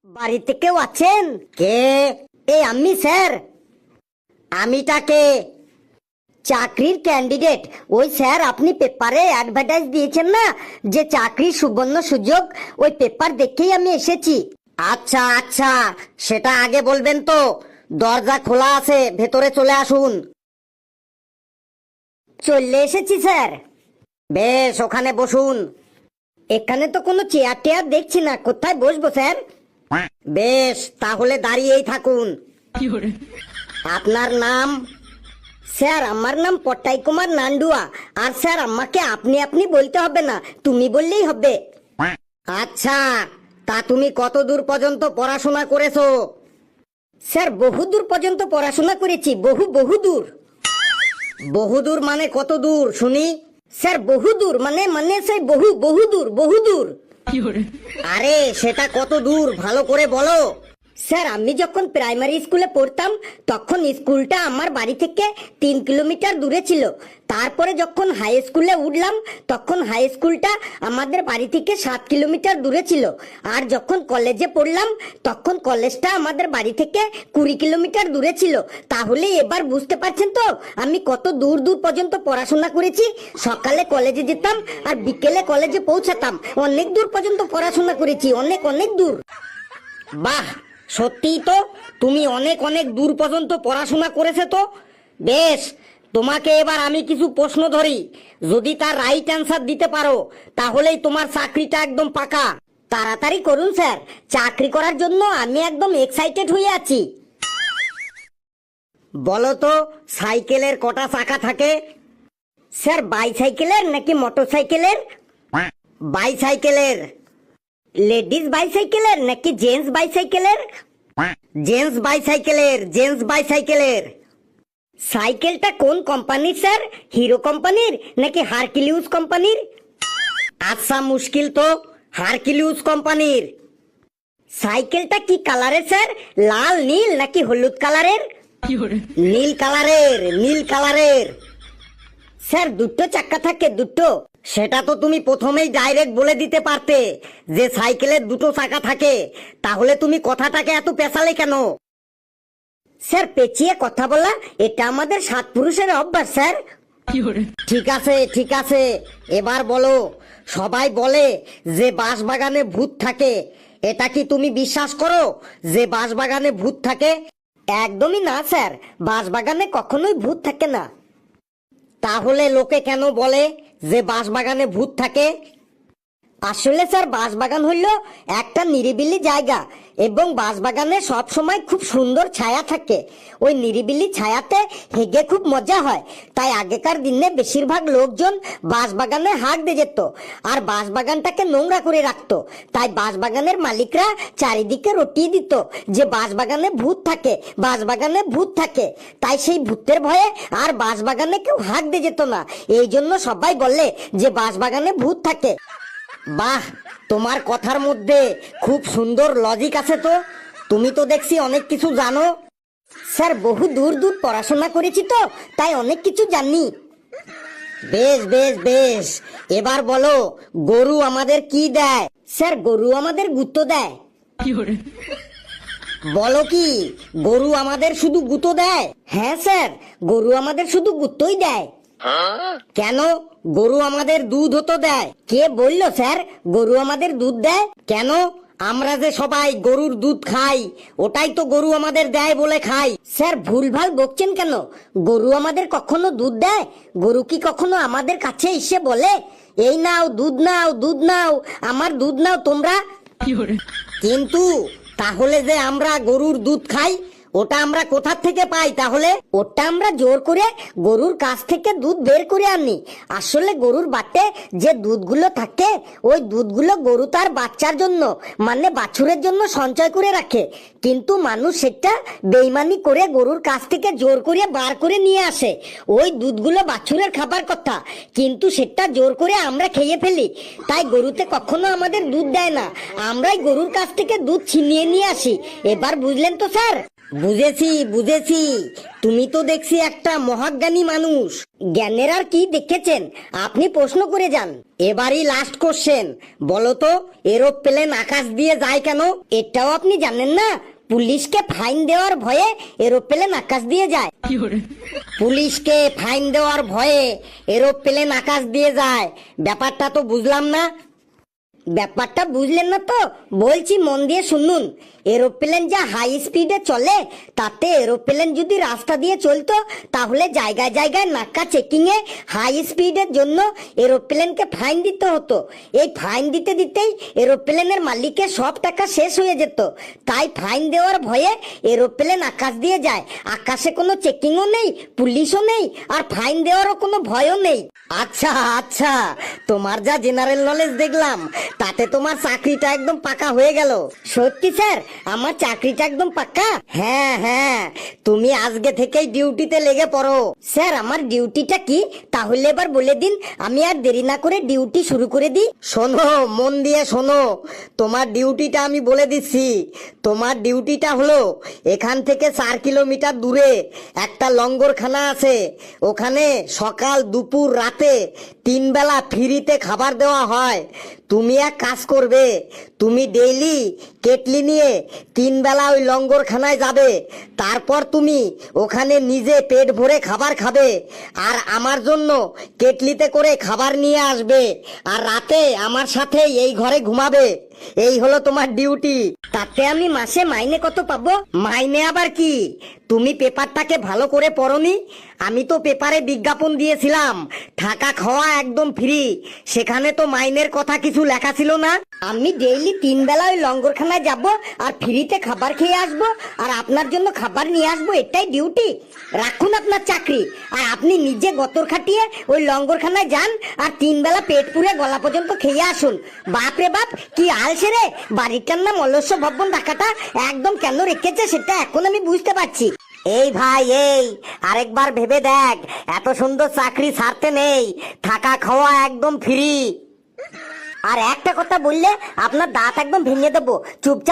বাড়িতে কেউ আছেন? কে? আমি স্যার। আমিটাকে চাকরির ক্যান্ডিডেট। ওই স্যার, আপনি পেপারে অ্যাডভার্টাইজ দিয়েছেন না যে চাকরির সুবর্ণ সুযোগ, ওই পেপার দেখেই আমি এসেছি। আচ্ছা আচ্ছা, সেটা আগে বলবেন তো। দরজা খোলা আছে, ভেতরে চলে আসুন। চলে এসেছি স্যার। বেশ, ওখানে বসুন। এখানে তো কোনো চেয়ার টেয়ার দেখছি না, কোথায় বসবো স্যার? বেশ, তাহলে দাঁড়িয়েই থাকুন। আপনার নাম? স্যার, আমার নাম পট্টাই কুমার নান্ডুয়া। আর স্যার, আমাকে আপনি আপনি বলতে হবে না, তুমি বললেই হবে। আচ্ছা, তা তুমি কত দূর পর্যন্ত পড়াশোনা করেছো? স্যার, বহু দূর পর্যন্ত পড়াশোনা করেছি, বহু বহু দূর। বহু দূর মানে কত দূর শুনি? স্যার, বহু দূর মানে মানে সেই বহু বহু দূর, বহু দূর। আরে সেটা কত দূর ভালো করে বলো। স্যার, আমি যখন প্রাইমারি স্কুলে পড়তাম তখন স্কুলটা আমার বাড়ি থেকে 3 কিলোমিটার দূরে ছিল। তারপরে যখন হাই স্কুলে উঠলাম তখন হাই স্কুলটা আমাদের বাড়ি থেকে 7 কিলোমিটার দূরে ছিল। আর যখন কলেজে পড়লাম তখন কলেজটা আমাদের বাড়ি থেকে 20 কিলোমিটার দূরে ছিল। তাহলে এবার বুঝতে পারছেন তো আমি কত দূর দূর পর্যন্ত পড়াশোনা করেছি। সকালে কলেজে যেতাম আর বিকেলে কলেজে পৌঁছাতাম। অনেক দূর পর্যন্ত পড়াশোনা করেছি, অনেক অনেক দূর। বাহ, সত্যিই তো তুমি অনেক অনেক দূর পর্যন্ত পড়াশোনা করেছে তো। বেশ, তোমাকে এবার আমি কিছু প্রশ্ন ধরি, যদি তার রাইট অ্যান্সার দিতে পারো তাহলেই তোমার চাকরিটা একদম পাকা। তাড়াতাড়ি করুন স্যার, চাকরি করার জন্য আমি একদম এক্সাইটেড হয়ে আছি। বলো তো, সাইকেলের কটা চাকা থাকে? স্যার, বাইসাইকেলের নাকি মোটরসাইকেলের? বাইসাইকেলের। লেডিস বাইসাইকেলের নাকি জেন্টস বাইসাইকেলের? জেন্টস বাইসাইকেলের, জেন্টস বাইসাইকেলের। সাইকেলটা কোন কোম্পানির স্যার? হিরো কোম্পানির নাকি হারকিউলিস কোম্পানির? আচ্ছা, মুশকিল তো, হারকিউলিস কোম্পানির। সাইকেলটা কি কালারের স্যার? লাল, নীল নাকি হলুদ কালারের? নীল কালারের, নীল কালারের। স্যার, দুটো চাকা থাকে, দুটো। সেটা তো তুমি প্রথমেই ডাইরেক্ট বলে দিতে পারতে যে সাইকেলের দুটো চাকা থাকে, তাহলে তুমি কথাটাকে এত পেঁচালে কেন? স্যার, পেঁচিয়ে কথা বলা এটা আমাদের 7 পুরুষের অভ্যাস স্যার। ঠিক আছে ঠিক আছে, এবার বলো, সবাই বলে যে বাঁশবাগানে ভূত থাকে, এটা কি তুমি বিশ্বাস করো যে বাঁশবাগানে ভূত থাকে? একদমই না স্যার, বাঁশবাগানে কখনোই ভূত থাকে না। তাহলে লোকে কেন বলে যে বাঁশবাগানে ভূত থাকে? আসলে স্যার, বাঁশবাগান হইল একটা নিরিবিলি জায়গা এবং বাঁশবাগানে সব সময় খুব সুন্দর ছায়া থাকে। ওই নিরিবিলি ছায়াতে হেগে খুব মজা হয়। তাই আগেকার দিনে বেশিরভাগ লোকজন বাঁশবাগানে হাঁক দিয়ে যেত আর বাঁশবাগানটাকে নোংরা করে রাখতো। তাই বাঁশবাগানের মালিকরা চারিদিকে রটিয়ে দিত যে বাঁশবাগানে ভূত থাকে, বাঁশবাগানে ভূত থাকে। তাই সেই ভূতের ভয়ে আর বাঁশবাগানে কেউ হাঁক দিয়ে যেত না। এই জন্য সবাই বলে যে বাঁশবাগানে ভূত থাকে। বাহ, তোমার কথার মধ্যে খুব সুন্দর লজিক আছে তো। তুমি তো দেখছি অনেক কিছু জানো। স্যার, বহু দূর দূর পড়াশোনা করেছি তো, তাই অনেক কিছু জানি। বেশ বেশ বেশ, এবার বলো, গরু আমাদের কি দেয়? স্যার, গরু আমাদের গুঁতো দেয়। বলো কি, গরু আমাদের শুধু গুঁতো দেয়? হ্যাঁ স্যার, গরু আমাদের শুধু গুঁতোই দেয়। কেন? গরু আমাদের দুধ তো দেয়। কে বললো স্যার গরু আমাদের দুধ দেয়? কেন? আমরা যে সবাই গরুর দুধ খাই, ওটাই তো গরু আমাদের দেয় বলে খাই। স্যার, ভুলভাল বকছেন কেন? গরু আমাদের কখনো দুধ দেয়? গরু কি কখনো আমাদের কাছে এসে বলে এই নাও দুধ, নাও দুধ, নাও আমার দুধ, নাও তোমরা? কিন্তু তাহলে যে আমরা গরুর দুধ খাই, ওটা আমরা কোথা থেকে পাই তাহলে? ওটা আমরা জোর করে গরুর কাছ থেকে দুধ বের করে আনি। আসলে গরুর বাটে যে দুধগুলো থাকে, ওই দুধগুলো গরু তার বাচ্চার জন্য মানে বাছুরের জন্য সঞ্চয় করে রাখে। কিন্তু মানুষ সেটা বেইমানি করে গরুর কাছ থেকে জোর করে বার করে নিয়ে আসে। ওই দুধগুলো বাছুরের খাবার কথা, কিন্তু সেটা জোর করে আমরা খেয়ে ফেলি। তাই গরুতে কখনো আমাদের দুধ দেয় না, আমরাই গরুর কাছ থেকে দুধ ছিনিয়ে নিয়ে আসি। এবার বুঝলেন তো স্যার? বুঝেছি বুঝেছি, তুমি তো দেখছি একটা মহাজ্ঞানী মানুষ। জ্ঞানের আর কি দেখেছেন, আপনি প্রশ্ন করে যান। এবারই লাস্ট কোশ্চেন, বলো তো এরোপ্লেন আকাশ দিয়ে যায় কেন? এটাও আপনি জানেন না? পুলিশকে ফাইন দেওয়ার ভয়ে এরোপ্লেন আকাশ দিয়ে যায়। পুলিশকে ফাইন দেওয়ার ভয়ে এরোপ্লেন আকাশ দিয়ে যায়, ব্যাপারটা তো বুঝলাম না। ব্যাপারটা বুঝলেন না তো? বলছি মন দিয়ে শুনুন। এরোপ্লেন যা হাই স্পিডে চলে, তাতে এরোপ্লেন যদি রাস্তা দিয়ে চলতো তাহলে জায়গায় জায়গায় নাকা চেকিং এ হাই স্পিডের জন্য এরোপ্লেনকে ফাইন দিতে হতো। এই ফাইন দিতে দিতেই এরোপ্লেনের মালিকের সব টাকা শেষ হয়ে যেত। তাই ফাইন দেওয়ার ভয়ে এরোপ্লেন আকাশ দিয়ে যায়। আকাশে কোনো চেকিংও নেই, পুলিশও নেই, আর ফাইন দেওয়ারও কোনো ভয়ও নেই। আচ্ছা আচ্ছা, তোমার যা জেনারেল নলেজ দেখলাম, তাতে তোমার চাকরিটা একদম পাকা হয়ে গেল। সত্যি স্যার, আমার চাকরিটা একদম পাক্কা? হ্যাঁ হ্যাঁ, তুমি আজকে থেকেই ডিউটিতে লেগে পড়ো। স্যার, আমার ডিউটিটা কি তাহলে এবার বলে দিন, আমি আর দেরি না করে ডিউটি শুরু করে দিই। শোনো, মন দিয়ে শোনো, তোমার ডিউটিটা আমি বলে দিচ্ছি। তোমার ডিউটিটা হলো, এখান থেকে 4 কিলোমিটার দূরে একটা লঙ্গরখানা আছে, ওখানে সকাল দুপুর রাতে 3 বেলা ফ্রিতে খাবার দেওয়া হয়। তুমি এক কাজ করবে, তুমি ডেইলি কেটলি নিয়ে 3 বেলা ওই লঙ্গরখানায় যাবে। তারপর তুমি ওখানে নিজে পেট ভরে খাবার খাবে, আর আমার জন্য কেটলিতে করে খাবার নিয়ে আসবে, আর রাতে আমার সাথে এই ঘরে ঘুমাবে। এই হলো তোমার ডিউটি। তাতে আমি মাসে মাইনে কত পাবো? মাইনে আবার কি, তুমি পেপারটাকে ভালো করে পড়োনি? আমি তো পেপারে বিজ্ঞাপন দিয়েছিলাম থাকা খাওয়া একদম ফ্রি, সেখানে তো মাইনের কথা কিছু লেখা ছিল না? আমি ডেইলি 3 বেলা ওই লঙ্গরখানায় যাব আর ফ্রিতে খাবার খেয়ে আসবো, আর আপনার জন্য খাবার নিয়ে আসবো, এটাই ডিউটি? রাখুন আপনার চাকরি, আর আপনি নিজে গতর খাটিয়ে ওই লঙ্গরখানায় যান আর 3 বেলা পেট পুরে গলা পর্যন্ত খেয়ে আসুন। বাপ রে বাপ, কি আলসে রে! বাড়িটার নাম অলস্য ভবন ঢাকাটা একদম কেন রেখেছে সেটা এখন আমি বুঝতে পারছি। এই ভাই, এই আরেকবার ভেবে দেখ, এত সুন্দর চাকরি ছাড়তে নেই, থাকা খাওয়া একদম ফ্রি। আর একটা কথা বললে আপনার দাঁত একদম ভেঙে দেবো। চুপচাপ